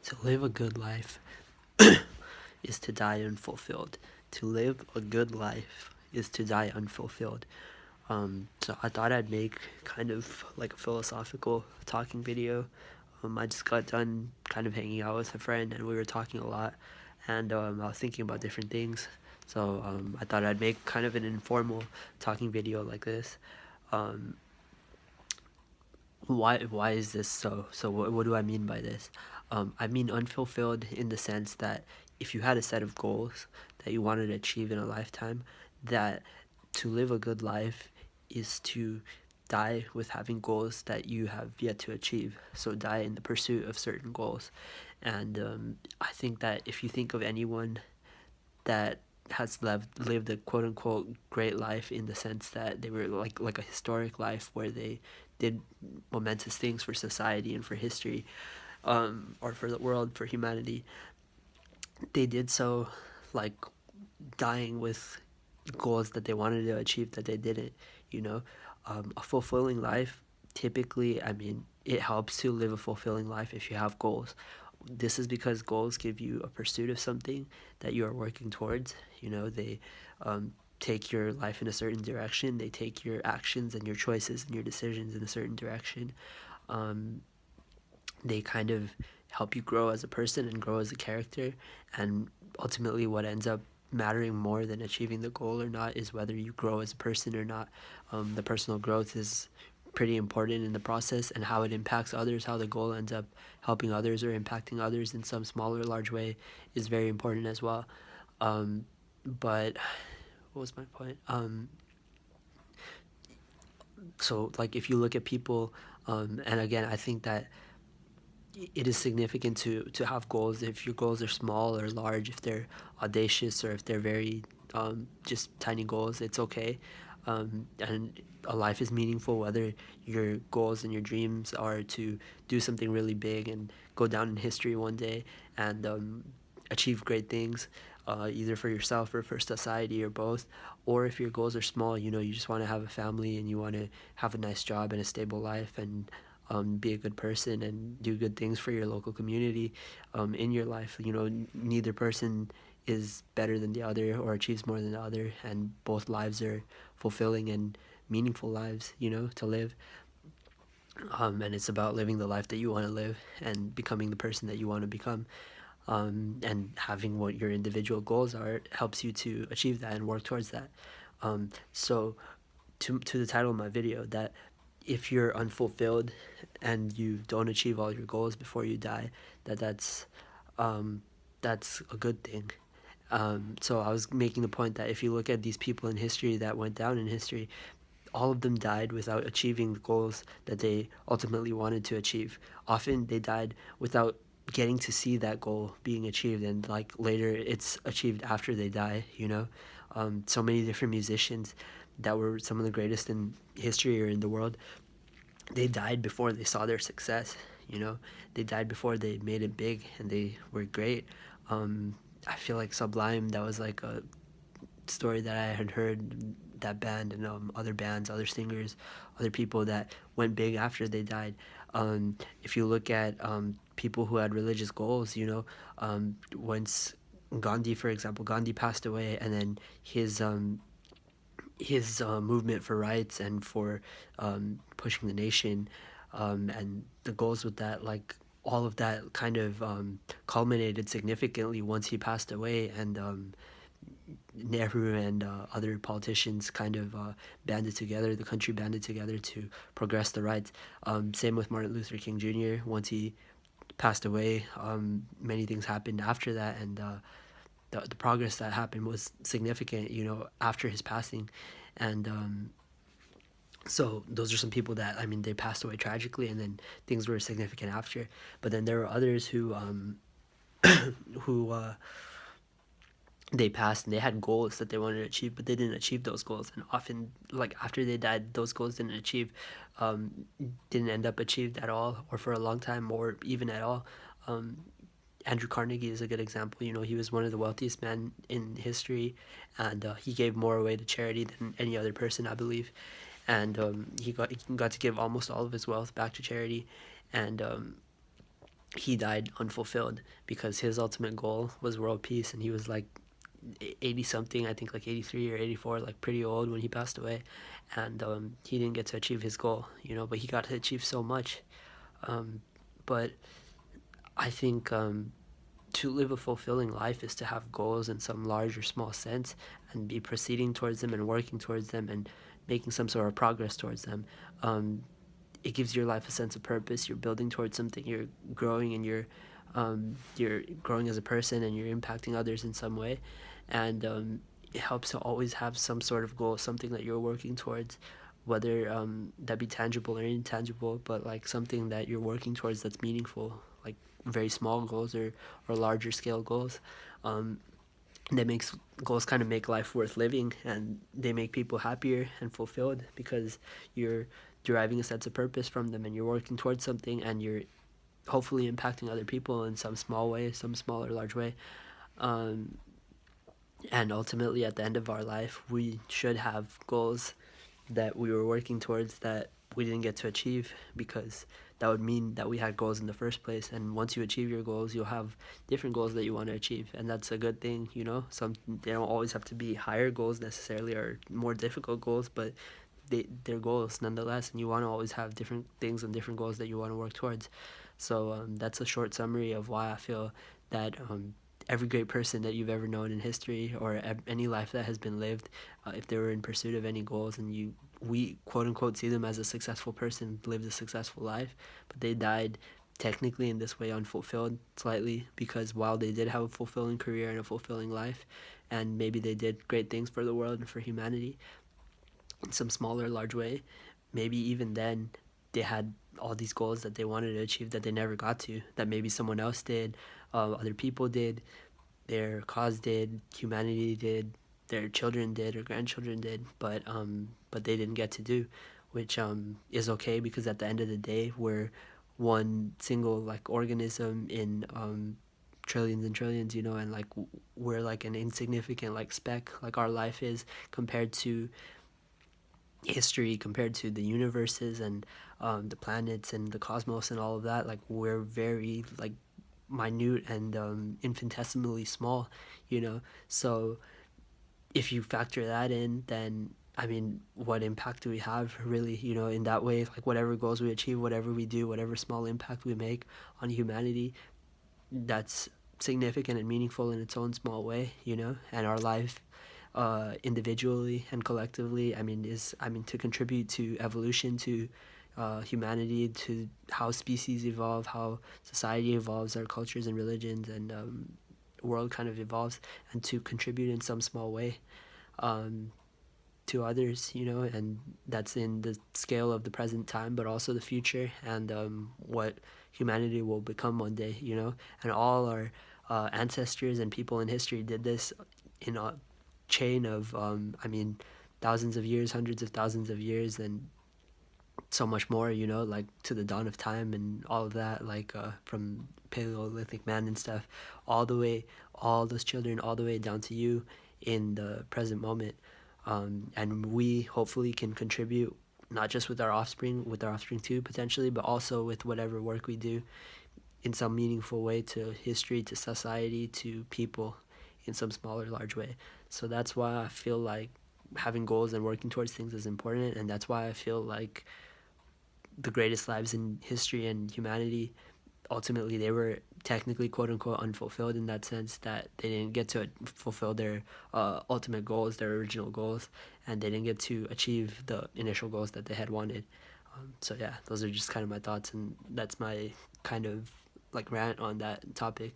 To live a good life is to die unfulfilled. To live a good life is to die unfulfilled. So I thought I'd make kind of like a philosophical talking video. I just got done kind of hanging out with a friend and we were talking a lot, and I was thinking about different things. So I thought I'd make kind of an informal talking video like this. Um, why is this so? So what do I mean by this? I mean unfulfilled in the sense that if you had a set of goals that you wanted to achieve in a lifetime, that to live a good life is to die with having goals that you have yet to achieve. So die in the pursuit of certain goals. And I think that if you think of anyone that has lived a quote unquote great life in the sense that they were like a historic life where they did momentous things for society and for history, or for the world, for humanity, they did so like dying with goals that they wanted to achieve that they didn't, you know. A fulfilling life, typically, I mean, it helps to live a fulfilling life if you have goals. This is because goals give you a pursuit of something that you are working towards. You know, they take your life in a certain direction. They take your actions and your choices and your decisions in a certain direction. Um, they kind of help you grow as a person and grow as a character. And ultimately, what ends up mattering more than achieving the goal or not is whether you grow as a person or not. The personal growth is pretty important in the process, and how it impacts others, how the goal ends up helping others or impacting others in some small or large way, is very important as well. But what was my point? So like if you look at people, and again, I think that it is significant to have goals. If your goals are small or large, if they're audacious or if they're very just tiny goals, it's okay. And a life is meaningful whether your goals and your dreams are to do something really big and go down in history one day and achieve great things, either for yourself or for society or both. Or if your goals are small, you know, you just want to have a family and you want to have a nice job and a stable life and be a good person and do good things for your local community in your life. You know, neither person is better than the other or achieves more than the other, and both lives are fulfilling and meaningful lives, you know, to live. And it's about living the life that you want to live and becoming the person that you want to become. And having what your individual goals are helps you to achieve that and work towards that. So to the title of my video, that if you're unfulfilled and you don't achieve all your goals before you die, um, that's a good thing. So I was making the point that if you look at these people in history that went down in history, all of them died without achieving the goals that they ultimately wanted to achieve. Often they died without getting to see that goal being achieved, and like later it's achieved after they die, you know. So many different musicians that were some of the greatest in history or in the world, they died before they saw their success, you know. They died before they made it big and they were great. I feel like Sublime, that was like a story that I had heard, that band and other bands, other singers, other people that went big after they died. If you look at people who had religious goals, you know, once Gandhi, for example, Gandhi passed away, and then his movement for rights and for pushing the nation, and the goals with that, like all of that kind of culminated significantly once he passed away, and Nehru and other politicians kind of banded together, the country banded together to progress the rights. Same with Martin Luther King Jr. Once he passed away, many things happened after that, and the progress that happened was significant, you know, after his passing. And so those are some people that, I mean, they passed away tragically, and then things were significant after. But then there were others who they passed and they had goals that they wanted to achieve, but they didn't achieve those goals, and often like after they died, those goals um, didn't end up achieved at all, or for a long time, or even at all. um, Andrew Carnegie is a good example. You know, he was one of the wealthiest men in history, and he gave more away to charity than any other person, I believe. And he got to give almost all of his wealth back to charity, and he died unfulfilled because his ultimate goal was world peace, and he was like 80 something, I think like 83 or 84, like pretty old when he passed away. And he didn't get to achieve his goal, but he got to achieve so much. um, but I think to live a fulfilling life is to have goals in some large or small sense and be proceeding towards them and working towards them and making some sort of progress towards them. um, it gives your life a sense of purpose. You're building towards something. You're growing, and you're growing as a person, and you're impacting others in some way. And it helps to always have some sort of goal, something that you're working towards, whether that be tangible or intangible, but like something that you're working towards that's meaningful, like very small goals or larger scale goals. Um, that makes goals kind of make life worth living, and they make people happier and fulfilled because you're deriving a sense of purpose from them, and you're working towards something, and you're hopefully impacting other people in some small way, some small or large way. um, and ultimately at the end of our life we should have goals that we were working towards that we didn't get to achieve, because that would mean that we had goals in the first place. And once you achieve your goals, you'll have different goals that you want to achieve, and that's a good thing. They don't always have to be higher goals necessarily or more difficult goals, but they're goals nonetheless, and you want to always have different things and different goals that you want to work towards. So that's a short summary of why I feel that every great person that you've ever known in history, or any life that has been lived, if they were in pursuit of any goals, and we quote unquote see them as a successful person, lived a successful life, but they died technically in this way unfulfilled slightly, because while they did have a fulfilling career and a fulfilling life, and maybe they did great things for the world and for humanity in some smaller large way, maybe even then they had all these goals that they wanted to achieve that they never got to, that maybe someone else did, other people did, their cause did, humanity did, their children did or grandchildren did, but they didn't get to do, which is okay, because at the end of the day we're one single like organism in trillions and trillions, and like we're like an insignificant like speck, like our life is compared to history, compared to the universes and the planets and the cosmos and all of that. Like we're very like minute and infinitesimally small, so if you factor that in, then I mean, what impact do we have really, in that way? Like whatever goals we achieve, whatever we do, whatever small impact we make on humanity, that's significant and meaningful in its own small way, and our life individually and collectively, I mean to contribute to evolution, to humanity, to how species evolve, how society evolves, our cultures and religions and world kind of evolves, and to contribute in some small way um, to others, and that's in the scale of the present time, but also the future, and what humanity will become one day, and all our ancestors and people in history did this in a chain of, thousands of years, hundreds of thousands of years, and so much more, like to the dawn of time and all of that, like from Paleolithic man and stuff, all the way, all those children, all the way down to you in the present moment. And we hopefully can contribute not just with our offspring too, potentially, but also with whatever work we do in some meaningful way to history, to society, to people in some small or large way. So that's why I feel like having goals and working towards things is important, and that's why I feel like the greatest lives in history and humanity, ultimately they were technically quote unquote unfulfilled, in that sense that they didn't get to fulfill their ultimate goals, their original goals, and they didn't get to achieve the initial goals that they had wanted. So yeah, those are just kind of my thoughts, and that's my kind of like rant on that topic.